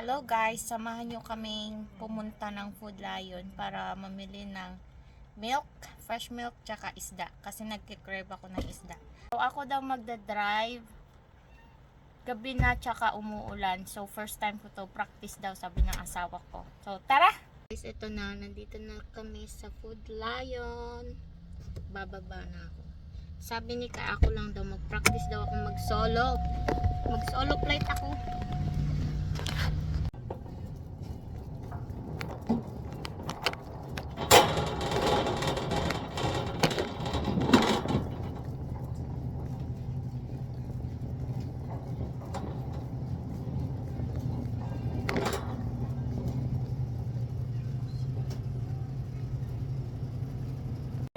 Hello guys, samahan nyo kaming pumunta ng Food Lion para mamili ng milk, fresh milk, tsaka isda. Kasi nagkikrave ako ng isda. So ako daw magdadrive. Gabi na tsaka umuulan. So first time ko to practice daw, sabi ng asawa ko. So tara! Guys, ito na. Nandito na kami sa Food Lion. Bababa na ako. Sabi ni Ka, ako lang daw mag-practice daw ako mag-solo. Mag-solo flight ako.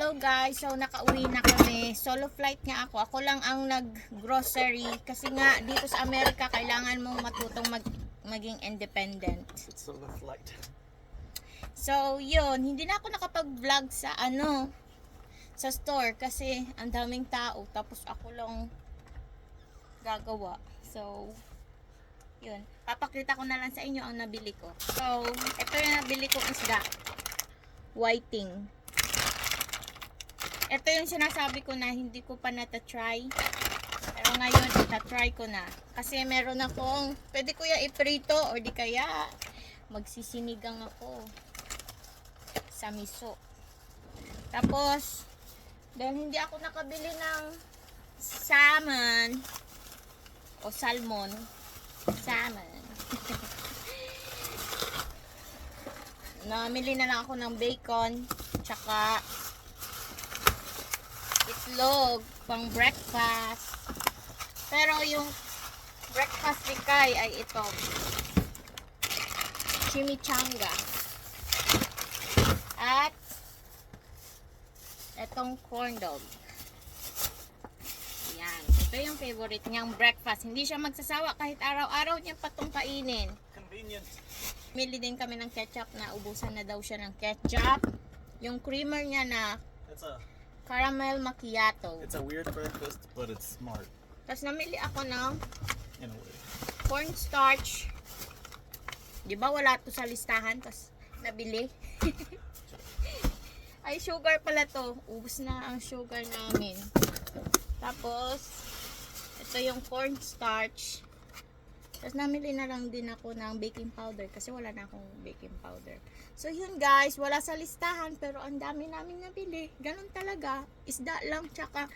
Hello guys, so nakauwi na kami. Solo flight nga ako. Ako lang ang nag-grocery kasi nga dito sa Amerika kailangan mong matutong maging independent. It's solo flight. So, yun, hindi na ako nakapag-vlog sa sa store kasi ang daming tao tapos ako lang gagawa. So, yun. Papakita ko na lang sa inyo ang nabili ko. So, ito yung nabili kong isda. Whiting. Ito yung sinasabi ko na hindi ko pa nata-try. Pero ngayon, ita-try ko na. Kasi meron akong, pwede ko yung iprito or di kaya magsisinigang ako sa miso. Tapos, dahil hindi ako nakabili ng salmon o salmon. Namili na lang ako ng bacon, tsaka itlog pang breakfast. Pero yung breakfast ni Kai ay ito, chimichanga at itong corn dog. Yan, ito yung favorite niyang breakfast. Hindi siya magsasawa kahit araw-araw niya patong kainin. Convenient. Mili din kami ng ketchup, na ubusan na daw siya ng ketchup. Yung creamer niya na caramel macchiato. It's a weird breakfast, but it's smart Tapos namili ako ng in a way. cornstarch. Di ba wala to sa listahan? Tapos nabili. Ay, sugar pala to. Ubus na ang sugar namin. Tapos, ito yung cornstarch. Tapos namili na lang din ako ng baking powder kasi wala na akong baking powder. So yun guys, wala sa listahan pero ang dami namin nabili. Ganun talaga. Isda lang tsaka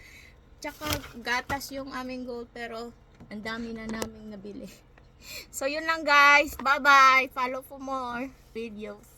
gatas yung aming goal pero ang dami na namin nabili. So yun lang guys. Bye bye. Follow for more videos.